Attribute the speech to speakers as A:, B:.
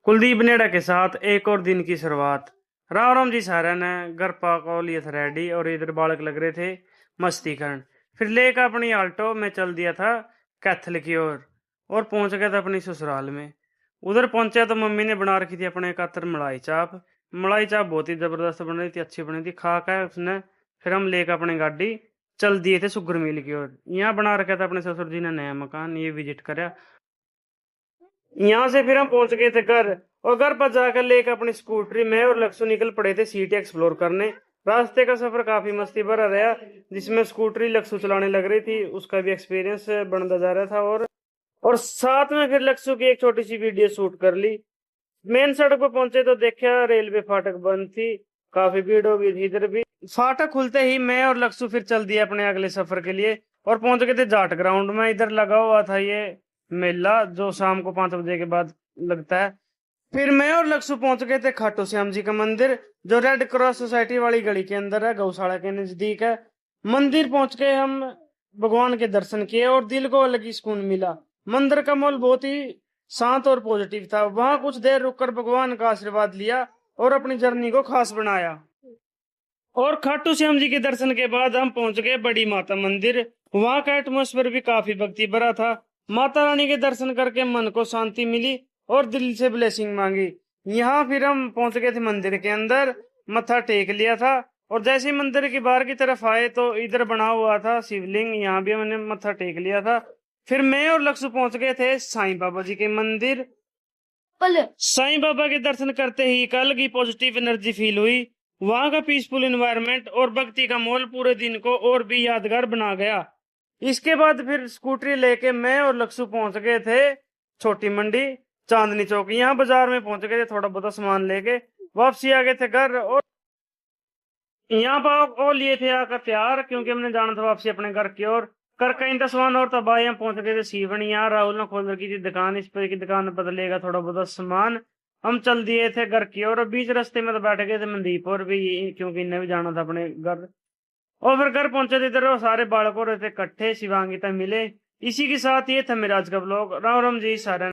A: कुलदीप नेड़ा के साथ एक और दिन की शुरुआत। राम राम जी सारा ने घर पा को लिए था रेडी और इधर बालक लग रहे थे मस्ती करन। फिर लेकर अपनी आल्टो में चल दिया था कैथल की ओर और पहुंच गया था अपनी ससुराल में। उधर पहुंचा तो मम्मी ने बना रखी थी अपने खातर मलाई चाप। मलाई चाप बहुत ही जबरदस्त बन रही थी, अच्छी बनी थी। खा कर उसने फिर हम लेकर अपनी गाड़ी चल दिए थे सुगर मिल की ओर। यहाँ बना रखा था अपने ससुर जी ने नया मकान, ये विजिट करा। यहाँ से फिर हम पहुंच गए थे घर और घर पर जाकर लेकर अपनी स्कूटरी में और लक्ष्य निकल पड़े थे सिटी एक्सप्लोर करने। रास्ते का सफर काफी मस्ती भरा रहा, जिसमें स्कूटरी लक्ष्य चलाने लग रही थी, उसका भी एक्सपीरियंस बनता जा रहा था। और साथ में फिर लक्ष्य की एक छोटी सी वीडियो शूट कर ली। मेन सड़क पर पहुंचे तो देखा रेलवे फाटक बंद थी, काफी भीड़ हो गई थी इधर भी। फाटक खुलते ही मैं और लक्ष्य फिर चल दिए अपने अगले सफर के लिए और पहुंच गए थे जाट ग्राउंड में। इधर लगा हुआ था ये मेला जो शाम को 5 बजे के बाद लगता है। फिर मैं और लक्ष्य पहुंच गए थे खाटू श्याम जी का मंदिर, जो रेड क्रॉस सोसाइटी वाली गली के अंदर है, गौशाला के नजदीक है। मंदिर पहुंच के हम भगवान के दर्शन किए और दिल को अलग ही सुकून मिला। मंदिर का माहौल बहुत ही शांत और पॉजिटिव था। वहां कुछ देर रुककर भगवान का आशीर्वाद लिया और अपनी जर्नी को खास बनाया। और खाटू श्याम जी के दर्शन के बाद हम पहुंच गए बड़ी माता मंदिर। वहां का एटमोस्फेयर भी काफी भक्ति भरा था। माता रानी के दर्शन करके मन को शांति मिली और दिल से ब्लेसिंग मांगी। यहाँ फिर हम पहुंच गए थे मंदिर के अंदर, मत्था टेक लिया था। और जैसे ही मंदिर की बाहर की तरफ आए तो इधर बना हुआ था शिवलिंग, यहाँ भी हमने मत्था टेक लिया था। फिर मैं और लक्ष्य पहुंच गए थे साईं बाबा जी के मंदिर। साईं बाबा के दर्शन करते ही एक अलग ही पॉजिटिव एनर्जी फील हुई। वहां का पीसफुल एनवायरनमेंट और भक्ति का माहौल पूरे दिन को और भी यादगार बना गया। इसके बाद फिर स्कूटरी लेके मैं और लक्ष्य पहुंच गए थे छोटी मंडी चांदनी चौक। यहाँ बाजार में पहुंच गए थे, थोड़ा बहुत सामान लेके वापसी आ गए थे घर। और यहाँ पर और लिए थे आकर प्यार, क्योंकि हमने जाना था वापसी अपने घर की ओर। कर कहीं 10 और तब आए, हम पहुंच गए थे सीवन। यहाँ राहुल ने खोल रखी थी दुकान, इस पर की दुकान पर बदलेगा थोड़ा बहुत सामान। हम चल दिए थे घर की ओर और बीच रास्ते में तो बैठ गए थे मनदीप और भी, क्योंकि इन्हें भी जाना था अपने घर। और फिर घर पहुंचे थे इधर, वो सारे बालक हो रहे थे इकट्ठे, शिवांगी तक मिले। इसी के साथ ये था मेरा आज का ब्लॉग। राम राम जी सारे।